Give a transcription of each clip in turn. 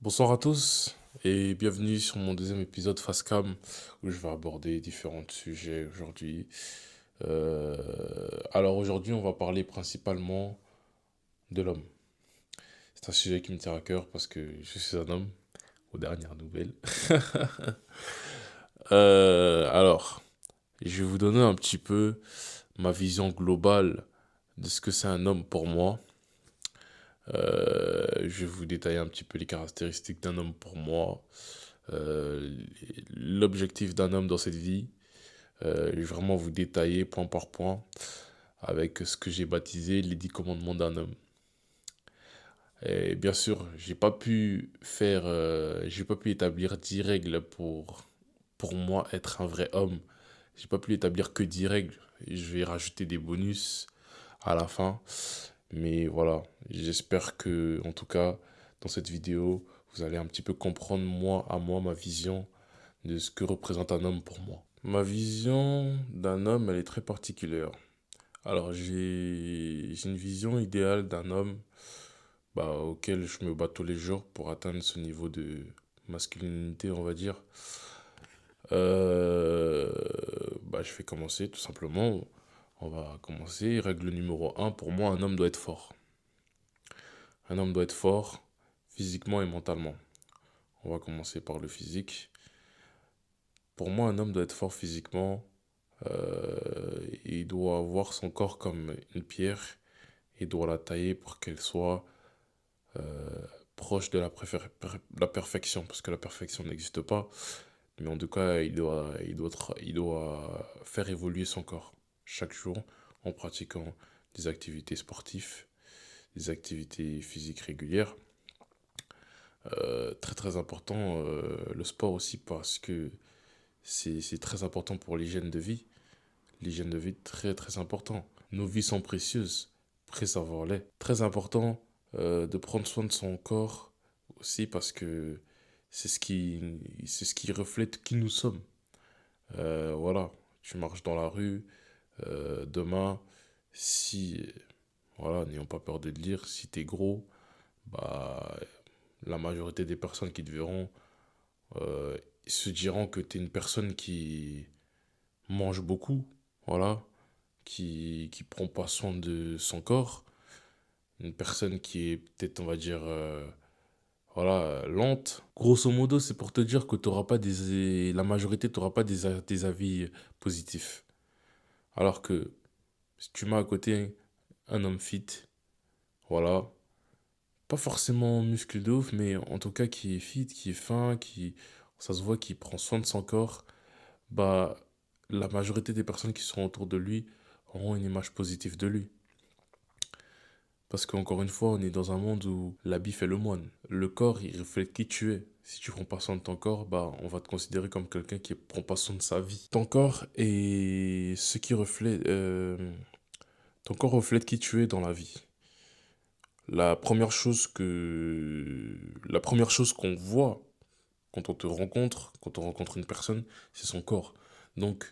Bonsoir à tous et bienvenue sur mon deuxième épisode Facecam où je vais aborder différents sujets aujourd'hui. Alors aujourd'hui on va parler principalement de l'homme. C'est un sujet qui me tient à cœur parce que je suis un homme, aux dernières nouvelles. Alors, je vais vous donner un petit peu ma vision globale de ce que c'est un homme pour moi. Je vais vous détailler un petit peu les caractéristiques d'un homme pour moi, euh, l'objectif d'un homme dans cette vie. Je vais vraiment vous détailler point par point avec ce que j'ai baptisé les 10 commandements d'un homme. Et bien sûr, j'ai pas pu établir 10 règles pour moi être un vrai homme. J'ai pas pu établir que 10 règles. Je vais rajouter des bonus à la fin. Mais voilà, j'espère que, en tout cas, dans cette vidéo, vous allez un petit peu comprendre moi, ma vision de ce que représente un homme pour moi. Ma vision d'un homme, elle est très particulière. Alors, j'ai une vision idéale d'un homme auquel je me bats tous les jours pour atteindre ce niveau de masculinité, on va dire. Euh, je vais commencer tout simplement. On va commencer. Règle numéro un, pour moi, un homme doit être fort. Un homme doit être fort physiquement et mentalement. On va commencer par le physique. Pour moi, un homme doit être fort physiquement. Il doit voir son corps comme une pierre. Il doit la tailler pour qu'elle soit euh, proche de la perfection. Parce que la perfection n'existe pas. Mais en tout cas, il doit faire évoluer son corps chaque jour en pratiquant des activités sportives, des activités physiques régulières. Très très important, le sport aussi parce que c'est très important pour l'hygiène de vie. L'hygiène de vie, très très important. Nos vies sont précieuses, préservons-les. Très important de prendre soin de son corps aussi parce que c'est ce qui reflète qui nous sommes. Voilà, tu marches dans la rue, demain, si, voilà, n'ayons pas peur de le dire, si t'es gros, bah, la majorité des personnes qui te verront euh, se diront que t'es une personne qui mange beaucoup, voilà, qui prend pas soin de son corps, une personne qui est peut-être, on va dire, voilà, lente. Grosso modo, c'est pour te dire que la majorité t'aura pas des avis positifs. Alors que si tu mets à côté un homme fit, voilà, pas forcément muscle de ouf, mais en tout cas qui est fit, qui est fin, ça se voit qu'il prend soin de son corps, bah, la majorité des personnes qui sont autour de lui auront une image positive de lui. Parce qu'encore une fois, on est dans un monde où l'habit fait le moine. Le corps, il reflète qui tu es. Si tu prends pas soin de ton corps, bah, on va te considérer comme quelqu'un qui prend pas soin de sa vie. Ton corps reflète qui tu es dans la vie. La première chose qu'on voit quand on rencontre une personne, c'est son corps. Donc,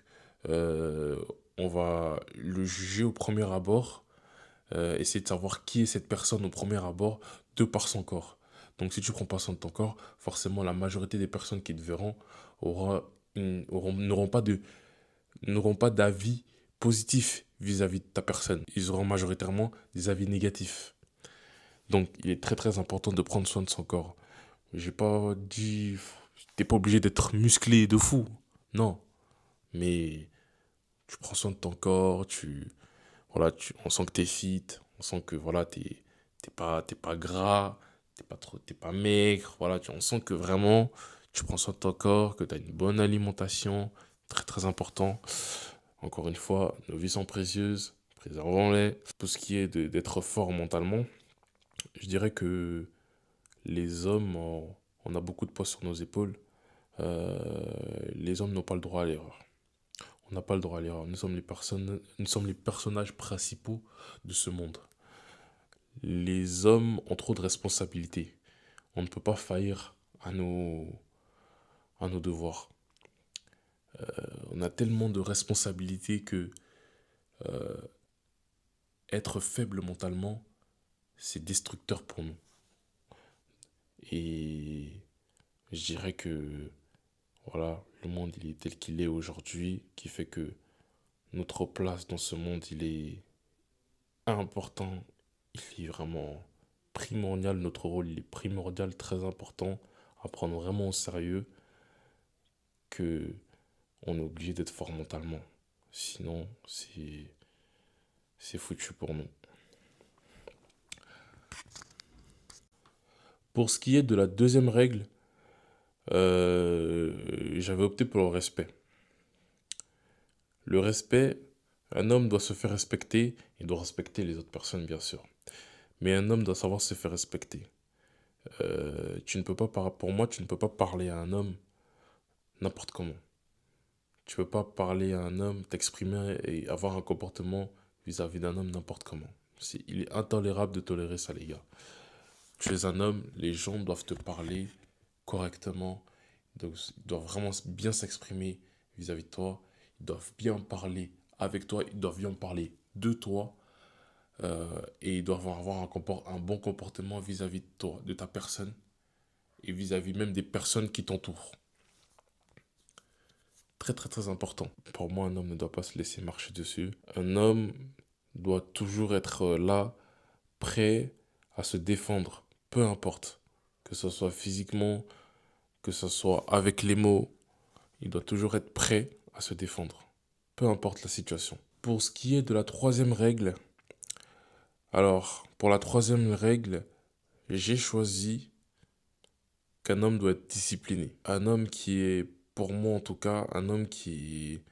euh, on va le juger au premier abord, essayer de savoir qui est cette personne au premier abord de par son corps. Donc, si tu prends pas soin de ton corps, forcément, la majorité des personnes qui te verront n'auront pas d'avis positif vis-à-vis de ta personne. Ils auront majoritairement des avis négatifs. Donc, il est très très important de prendre soin de son corps. J'ai pas dit, t'es pas obligé d'être musclé de fou. Non. Mais tu prends soin de ton corps, on sent que t'es fit, on sent que voilà, t'es pas gras, t'es pas maigre, voilà, on sent que vraiment tu prends soin de ton corps, que t'as une bonne alimentation, très très important. Encore une fois, nos vies sont précieuses, préservons-les. Pour ce qui est d'être fort mentalement, je dirais que les hommes, on a beaucoup de poids sur nos épaules. Euh, les hommes n'ont pas le droit à l'erreur. On n'a pas le droit à l'erreur. Nous sommes les personnages principaux de ce monde. Les hommes ont trop de responsabilités. On ne peut pas faillir à nos devoirs. On a tellement de responsabilités que être faible mentalement, c'est destructeur pour nous. Et je dirais que, voilà, le monde, il est tel qu'il est aujourd'hui, qui fait que notre place dans ce monde, il est important, il est vraiment primordial, notre rôle, il est primordial, très important, à prendre vraiment au sérieux, que on est obligé d'être fort mentalement. Sinon, c'est foutu pour nous. Pour ce qui est de la deuxième règle, j'avais opté pour le respect. Le respect, un homme doit se faire respecter, il doit respecter les autres personnes, bien sûr. Mais un homme doit savoir se faire respecter. Tu ne peux pas, pour moi, tu ne peux pas parler à un homme n'importe comment. Tu peux pas parler à un homme, t'exprimer et avoir un comportement vis-à-vis d'un homme n'importe comment. Il est intolérable de tolérer ça, les gars. Tu es un homme, les gens doivent te parler correctement. Donc, ils doivent vraiment bien s'exprimer vis-à-vis de toi. Ils doivent bien parler avec toi. Ils doivent bien parler de toi. Et ils doivent avoir un bon comportement vis-à-vis de toi, de ta personne. Et vis-à-vis même des personnes qui t'entourent. Très très très important. Pour moi, un homme ne doit pas se laisser marcher dessus. Un homme doit toujours être là, prêt à se défendre. Peu importe. Que ce soit physiquement, que ce soit avec les mots. Il doit toujours être prêt à se défendre. Peu importe la situation. Pour ce qui est de la troisième règle, alors, pour la troisième règle, j'ai choisi qu'un homme doit être discipliné. Un homme qui est, pour moi en tout cas, un homme qui est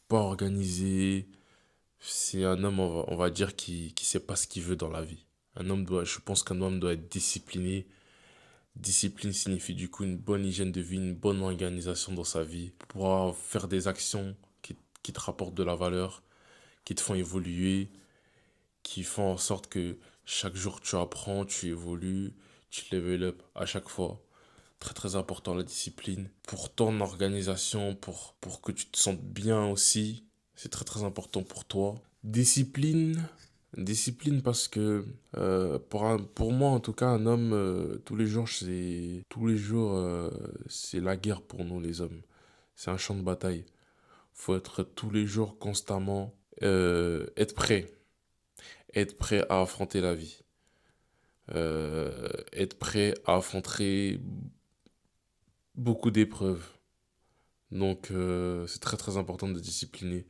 pas organisé. C'est un homme, on va dire, qui sait pas ce qu'il veut dans la vie. Je pense qu'un homme doit être discipliné. Discipline signifie du coup une bonne hygiène de vie, une bonne organisation dans sa vie, pour pouvoir faire des actions qui te rapportent de la valeur, qui te font évoluer, qui font en sorte que chaque jour tu apprends, tu évolues, tu level up à chaque fois. Très très important la discipline. Pour ton organisation, pour que tu te sentes bien aussi, c'est très très important pour toi. Discipline, discipline parce que pour moi en tout cas un homme c'est la guerre pour nous les hommes. C'est un champ de bataille. Faut être tous les jours constamment être prêt à affronter la vie. Être prêt à affronter beaucoup d'épreuves. Donc, c'est très très important de discipliner.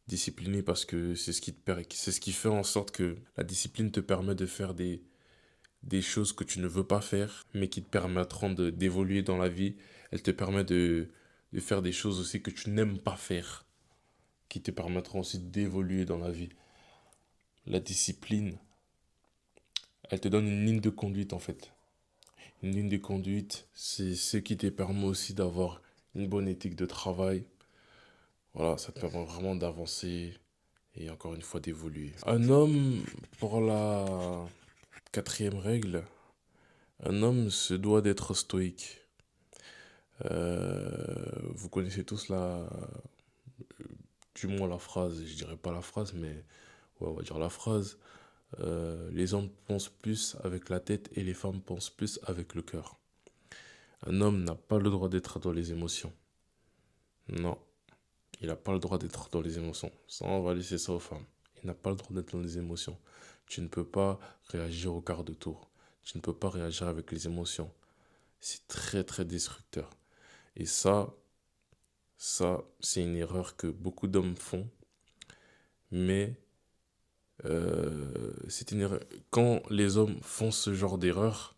Discipliner parce que c'est ce qui fait en sorte que la discipline te permet de faire des choses que tu ne veux pas faire, mais qui te permettront d'évoluer dans la vie. Elle te permet de faire des choses aussi que tu n'aimes pas faire, qui te permettront aussi d'évoluer dans la vie. La discipline, elle te donne une ligne de conduite en fait. Une ligne de conduite, c'est ce qui te permet aussi d'avoir une bonne éthique de travail. Voilà, ça te permet vraiment d'avancer et encore une fois d'évoluer. Un homme, pour la quatrième règle, un homme se doit d'être stoïque. Vous connaissez tous du moins la phrase, je dirais pas la phrase, mais ouais, on va dire la phrase. Les hommes pensent plus avec la tête et les femmes pensent plus avec le cœur. Un homme n'a pas le droit d'être dans les émotions. Non, il n'a pas le droit d'être dans les émotions. Ça, on va laisser ça aux femmes. Il n'a pas le droit d'être dans les émotions. Tu ne peux pas réagir au quart de tour. Tu ne peux pas réagir avec les émotions. C'est très très destructeur. Et ça, c'est une erreur que beaucoup d'hommes font. Mais c'est une erreur. Quand les hommes font ce genre d'erreur,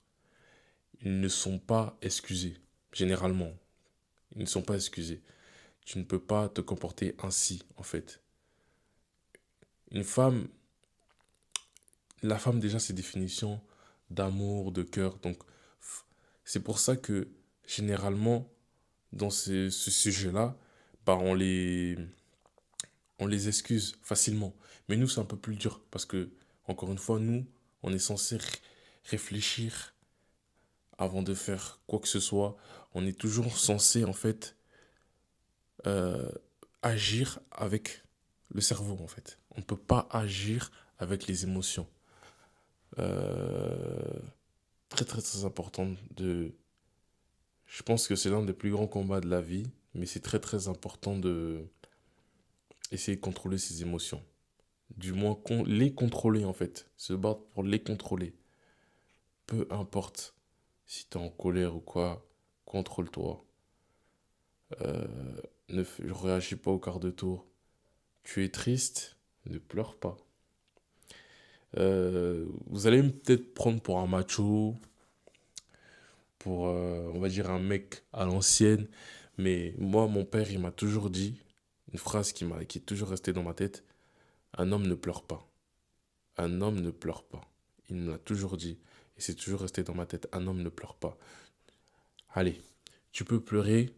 ils ne sont pas excusés. Généralement, ils ne sont pas excusés. Tu ne peux pas te comporter ainsi, en fait. Une femme, la femme déjà, c'est définition d'amour, de cœur. Donc, c'est pour ça que, généralement, dans ce sujet-là, bah, on les excuse facilement. Mais nous, c'est un peu plus dur parce que, encore une fois, nous, on est censé réfléchir avant de faire quoi que ce soit. On est toujours censé, en fait, euh, agir avec le cerveau, en fait. On ne peut pas agir avec les émotions. Euh, Très, très, très important de... Je pense que c'est l'un des plus grands combats de la vie, mais c'est très, très important de essayer de contrôler ses émotions. Du moins, les contrôler, en fait. Se battre pour les contrôler. Peu importe si t'es en colère ou quoi, contrôle-toi. Euh, ne réagis pas au quart de tour. Tu es triste, ne pleure pas. Vous allez peut-être prendre pour un macho, pour, on va dire, un mec à l'ancienne. Mais moi, mon père, il m'a toujours dit une phrase qui est toujours restée dans ma tête. Un homme ne pleure pas. Un homme ne pleure pas. Il me l'a toujours dit. Et c'est toujours resté dans ma tête. Un homme ne pleure pas. Allez, tu peux pleurer,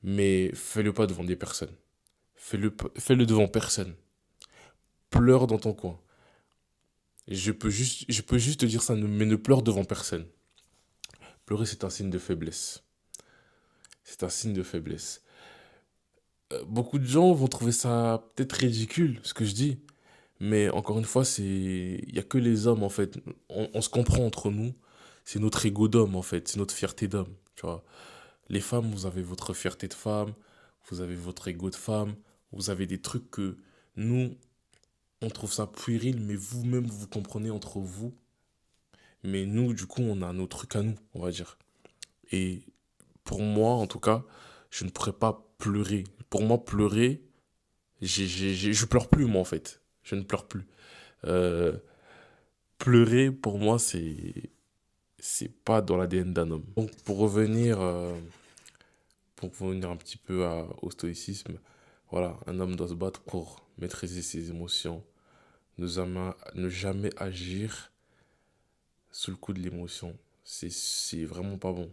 mais fais-le pas devant des personnes. Fais-le devant personne. Pleure dans ton coin. Je peux juste te dire ça, mais ne pleure devant personne. Pleurer, c'est un signe de faiblesse. C'est un signe de faiblesse. Beaucoup de gens vont trouver ça peut-être ridicule, ce que je dis. Mais encore une fois, il y a que les hommes, en fait. On se comprend entre nous. C'est notre ego d'homme, en fait. C'est notre fierté d'homme. Tu vois. Les femmes, vous avez votre fierté de femme. Vous avez votre ego de femme. Vous avez des trucs que nous, on trouve ça puéril, mais vous-même, vous comprenez entre vous. Mais nous, du coup, on a nos trucs à nous, on va dire. Et pour moi, en tout cas, je ne pourrais pas pleurer. Pour moi, pleurer, je pleure plus, moi, en fait. Je ne pleure plus. Euh, Pleurer, pour moi, c'est pas dans l'ADN d'un homme. Donc, pour revenir un petit peu au stoïcisme, voilà, un homme doit se battre pour maîtriser ses émotions, ne jamais agir sous le coup de l'émotion. C'est vraiment pas bon.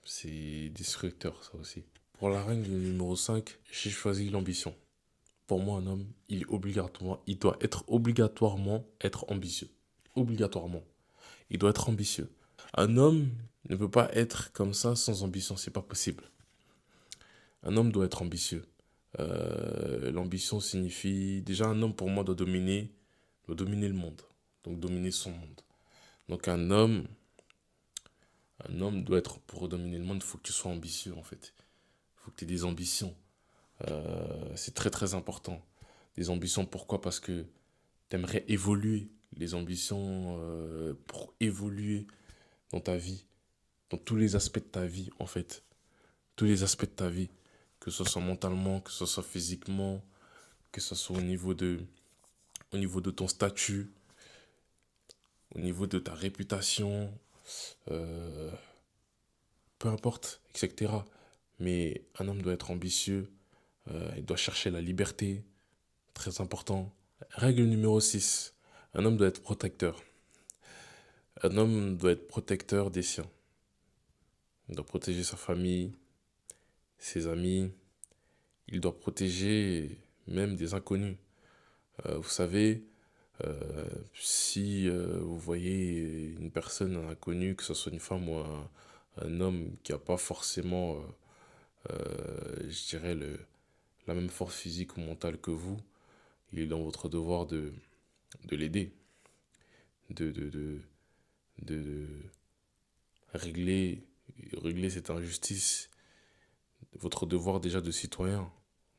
C'est destructeur, ça aussi. Pour la règle numéro 5, j'ai choisi l'ambition. Pour moi, un homme, il doit être obligatoirement être ambitieux. Obligatoirement. Il doit être ambitieux. Un homme ne peut pas être comme ça sans ambition, c'est pas possible. Un homme doit être ambitieux. L'ambition signifie... Déjà, un homme, pour moi, doit dominer le monde. Donc, dominer son monde. Donc, un homme doit être... Pour dominer le monde, il faut que tu sois ambitieux, en fait. Il faut que tu aies des ambitions. C'est très, très important. Des ambitions, pourquoi? Parce que tu aimerais évoluer. Les ambitions pour évoluer dans ta vie, dans tous les aspects de ta vie, en fait. Tous les aspects de ta vie. Que ce soit mentalement, que ce soit physiquement, que ce soit au niveau de ton statut, au niveau de ta réputation, euh, peu importe, etc. Mais un homme doit être ambitieux, il doit chercher la liberté, très important. Règle numéro 6, un homme doit être protecteur. Un homme doit être protecteur des siens. Il doit protéger sa famille, ses amis, il doit protéger même des inconnus. Vous savez, si vous voyez une personne inconnue, que ce soit une femme ou un homme qui n'a pas forcément, je dirais, la même force physique ou mentale que vous, il est dans votre devoir de l'aider, de, de, de, de régler, régler cette injustice, votre devoir déjà de citoyen,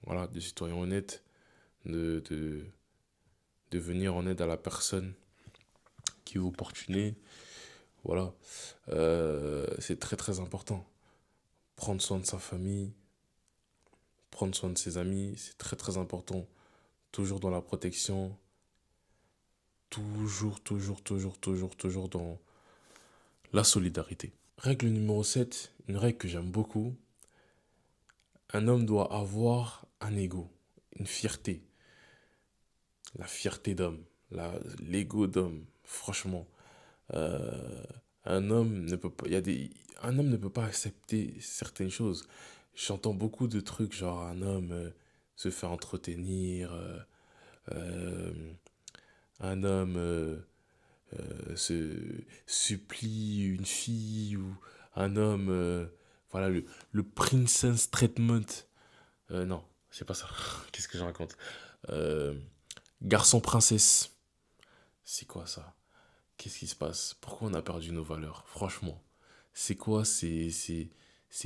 voilà, de citoyen honnête, de, de, de venir en aide à la personne qui vous importunez. Voilà. C'est très très important. Prendre soin de sa famille, prendre soin de ses amis, c'est très très important. Toujours dans la protection, toujours, toujours, toujours, toujours, toujours dans la solidarité. Règle numéro 7, une règle que j'aime beaucoup. Un homme doit avoir un ego, une fierté. La fierté d'homme, l'ego d'homme, franchement. Euh, un homme ne peut pas, un homme ne peut pas accepter certaines choses. J'entends beaucoup de trucs genre un homme se fait entretenir, euh, un homme se supplie une fille ou un homme, voilà le princess treatment. Non, c'est pas ça. Qu'est-ce que je raconte? Euh, Garçon princesse. C'est quoi ça? Qu'est-ce qui se passe? Pourquoi on a perdu nos valeurs? Franchement, c'est quoi ces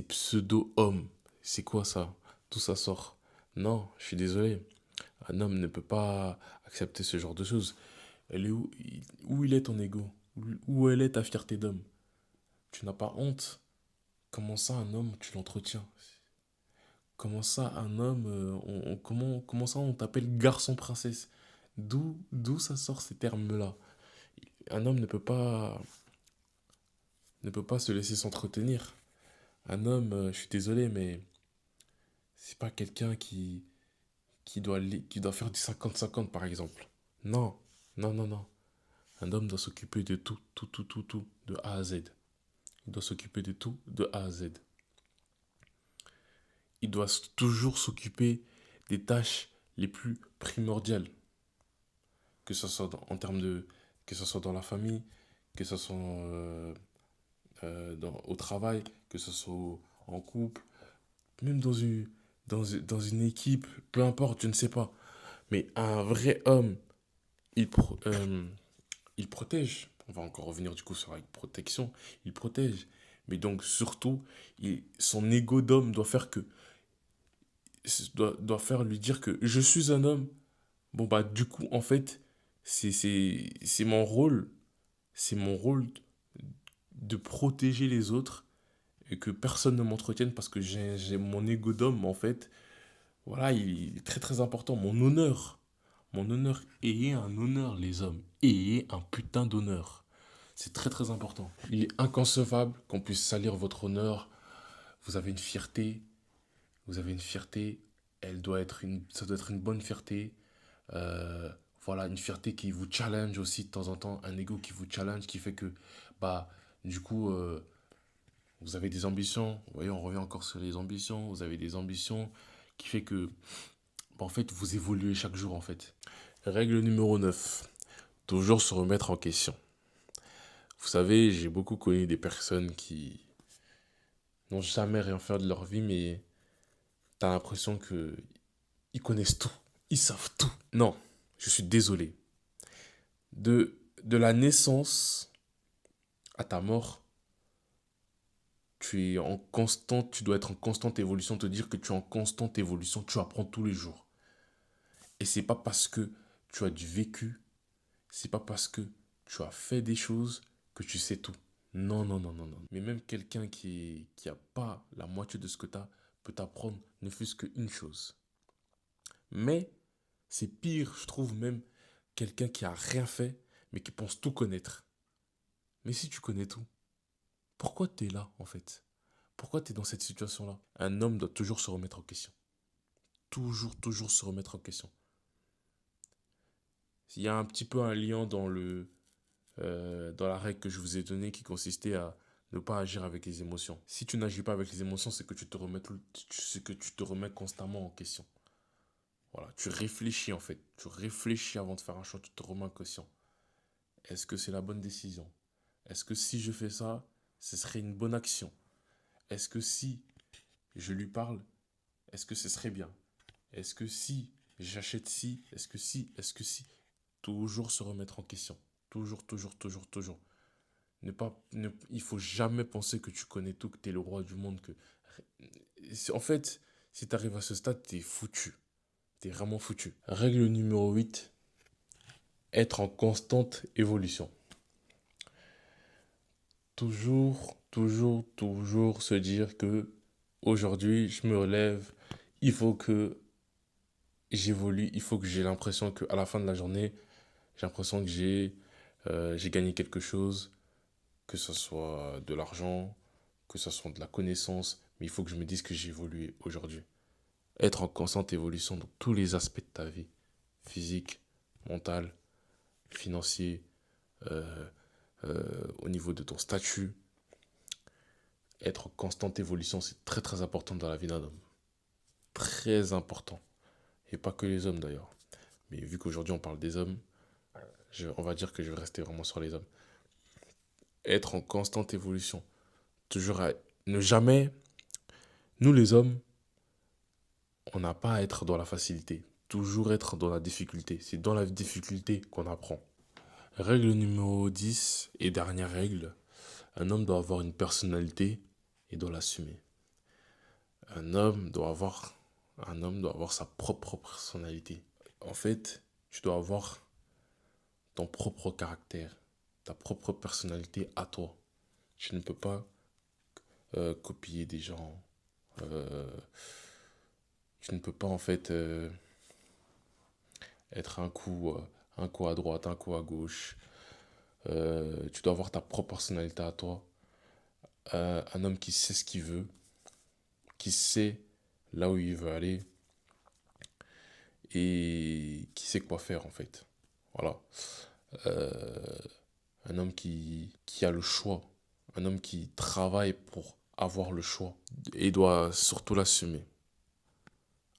pseudo-hommes? C'est quoi ça? D'où ça sort? Non, je suis désolé. Un homme ne peut pas accepter ce genre de choses. Elle est où il est ton ego? Où elle est ta fierté d'homme? Tu n'as pas honte? Comment ça, un homme, tu l'entretiens? Comment ça, un homme, comment ça, on t'appelle garçon princesse? D'où ça sort ces termes-là? Un homme ne peut pas se laisser s'entretenir. Un homme, je suis désolé, mais c'est pas quelqu'un qui doit faire du 50-50, par exemple. Non, non, non, non. Un homme doit s'occuper de tout, tout, tout, tout, tout, de A à Z. Il doit s'occuper de tout, de A à Z. Il doit toujours s'occuper des tâches les plus primordiales, que ce soit en termes de, que ce soit dans la famille, que ce soit au travail, que ce soit en couple, même dans une équipe, peu importe, je ne sais pas. Mais un vrai homme, il, il protège. On va encore revenir du coup sur la protection. Il protège. Mais donc surtout, son ego d'homme doit faire lui dire que je suis un homme. Bon bah du coup en fait c'est mon rôle de protéger les autres et que personne ne m'entretienne parce que j'ai mon ego d'homme en fait. Voilà, il est très très important. Mon honneur. Ayez un honneur, les hommes. Ayez un putain d'honneur. C'est très très important. Il est inconcevable qu'on puisse salir votre honneur. Vous avez une fierté. Vous avez une fierté. Ça doit être une bonne fierté. Euh, voilà, une fierté qui vous challenge aussi de temps en temps. Un ego qui vous challenge, qui fait que, bah, du coup, vous avez des ambitions. Vous voyez, on revient encore sur les ambitions. Vous avez des ambitions qui fait que, bah, en fait, vous évoluez chaque jour, en fait. Règle numéro 9. Toujours se remettre en question. Vous savez, j'ai beaucoup connu des personnes qui n'ont jamais rien fait de leur vie, mais t'as l'impression que ils connaissent tout. Ils savent tout. Non, je suis désolé. De la naissance à ta mort, tu dois être en constante évolution, te dire que tu es en constante évolution, tu apprends tous les jours. Et c'est pas parce que tu as du vécu, c'est pas parce que tu as fait des choses que tu sais tout. Non, non, non, non, non. Mais même quelqu'un qui a pas la moitié de ce que tu as peut t'apprendre ne fût-ce qu'une chose. Mais c'est pire, je trouve même, quelqu'un qui a rien fait, mais qui pense tout connaître. Mais si tu connais tout, pourquoi tu es là, en fait? Pourquoi tu es dans cette situation-là? Un homme doit toujours se remettre en question. Toujours, toujours se remettre en question. Il y a un petit peu un lien dans la règle que je vous ai donnée qui consistait à ne pas agir avec les émotions. Si tu n'agis pas avec les émotions, c'est que tu te remets constamment en question. Voilà, tu réfléchis en fait. Tu réfléchis avant de faire un choix, tu te remets en question. Est-ce que c'est la bonne décision? Est-ce que si je fais ça, ce serait une bonne action? Est-ce que si je lui parle, est-ce que ce serait bien? Est-ce que si j'achète ci, est-ce que si? Toujours se remettre en question. Toujours, toujours, toujours, toujours. Il faut jamais penser que tu connais tout, que tu es le roi du monde. En fait, si tu arrives à ce stade, tu es foutu. Tu es vraiment foutu. Règle numéro 8, être en constante évolution. Toujours, toujours, toujours se dire que aujourd'hui, je me relève, il faut que j'évolue, il faut que j'ai l'impression qu'à la fin de la journée, j'ai l'impression que j'ai gagné quelque chose, que ce soit de l'argent, que ce soit de la connaissance, mais il faut que je me dise que j'ai évolué aujourd'hui. Être en constante évolution dans tous les aspects de ta vie, physique, mental, financier, euh, au niveau de ton statut. Être en constante évolution, c'est très très important dans la vie d'un homme. Très important. Et pas que les hommes d'ailleurs. Mais vu qu'aujourd'hui on parle des hommes, on va dire que je vais rester vraiment sur les hommes. Être en constante évolution. Toujours ne jamais. Nous les hommes, on n'a pas à être dans la facilité. Toujours être dans la difficulté. C'est dans la difficulté qu'on apprend. Règle numéro 10 et dernière règle, un homme doit avoir une personnalité et doit l'assumer. Un homme doit avoir, un homme doit avoir sa propre personnalité. En fait, tu dois avoir ton propre caractère, ta propre personnalité à toi. Tu ne peux pas copier des gens. euh, Tu ne peux pas en fait être un coup à droite, un coup à gauche. Tu dois avoir ta propre personnalité à toi. Un homme qui sait ce qu'il veut, qui sait là où il veut aller et qui sait quoi faire en fait. Voilà. Euh, un homme qui a le choix. Un homme qui travaille pour avoir le choix et doit surtout l'assumer.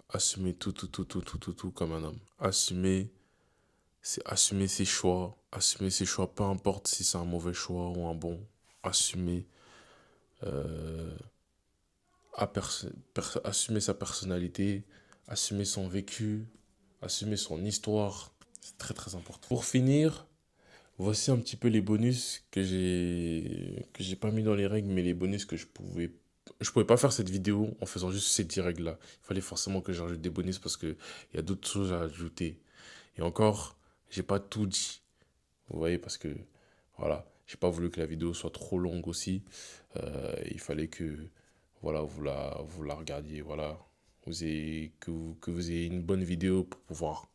Assumer tout comme un homme. C'est assumer ses choix. Assumer ses choix, peu importe si c'est un mauvais choix ou un bon. Assumer, euh, assumer sa personnalité, assumer son vécu, assumer son histoire. C'est très très important. Pour finir, voici un petit peu les bonus que j'ai pas mis dans les règles, mais les bonus que je pouvais pas faire cette vidéo en faisant juste ces 10 règles-là. Il fallait forcément que j'ajoute des bonus parce que il y a d'autres choses à ajouter. Et encore, j'ai pas tout dit. Vous voyez, parce que voilà, j'ai pas voulu que la vidéo soit trop longue aussi. Il fallait que voilà, vous la regardiez, voilà. Que vous ayez une bonne vidéo pour pouvoir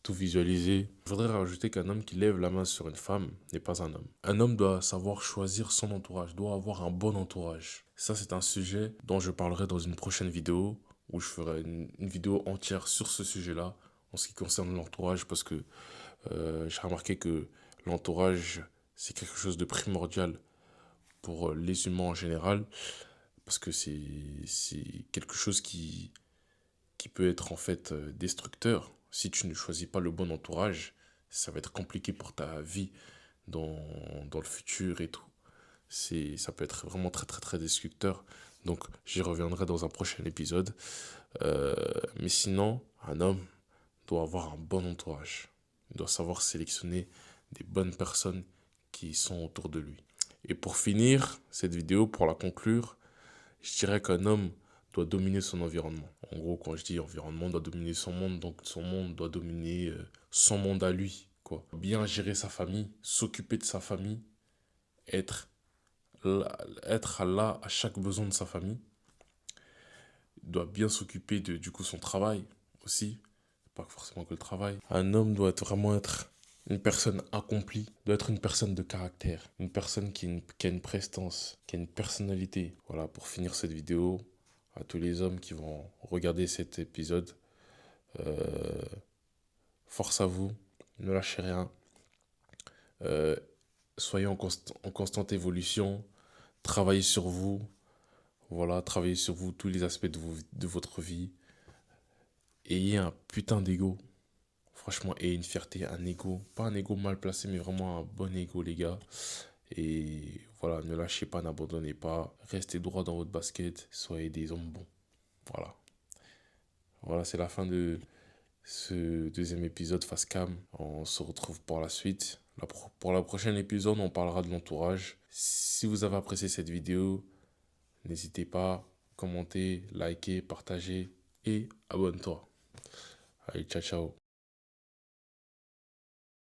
tout visualiser. Je voudrais rajouter qu'un homme qui lève la main sur une femme n'est pas un homme. Un homme doit savoir choisir son entourage, doit avoir un bon entourage. Ça, c'est un sujet dont je parlerai dans une prochaine vidéo, où je ferai une vidéo entière sur ce sujet-là, en ce qui concerne l'entourage, parce que j'ai remarqué que l'entourage, c'est quelque chose de primordial pour les humains en général, parce que c'est quelque chose qui peut être en fait destructeur. Si tu ne choisis pas le bon entourage, ça va être compliqué pour ta vie dans, dans le futur et tout. Ça peut être vraiment très très très destructeur. Donc j'y reviendrai dans un prochain épisode. Euh, mais sinon, un homme doit avoir un bon entourage. Il doit savoir sélectionner des bonnes personnes qui sont autour de lui. Et pour finir cette vidéo, pour la conclure, je dirais qu'un homme doit dominer son environnement. En gros, quand je dis environnement, doit dominer son monde, donc son monde doit dominer son monde à lui, quoi. Bien gérer sa famille, s'occuper de sa famille, être être là à chaque besoin de sa famille. Il doit bien s'occuper de du coup son travail aussi, pas forcément que le travail. Un homme doit vraiment être une personne accomplie, doit être une personne de caractère, une personne qui a une prestance, qui a une personnalité. Voilà, pour finir cette vidéo, à tous les hommes qui vont regarder cet épisode, euh, force à vous, ne lâchez rien, euh, soyez en constante évolution, travaillez sur vous, voilà, travaillez sur vous, tous les aspects de votre vie. Ayez un putain d'ego. Franchement, ayez une fierté, un ego. Pas un ego mal placé, mais vraiment un bon ego, les gars. Et voilà, ne lâchez pas, n'abandonnez pas. Restez droit dans votre basket. Soyez des hommes bons. Voilà. Voilà, c'est la fin de ce deuxième épisode face cam. On se retrouve pour la suite. Pour la prochaine épisode, on parlera de l'entourage. Si vous avez apprécié cette vidéo, n'hésitez pas, commentez, likez, partagez et abonne-toi. Allez, ciao, ciao.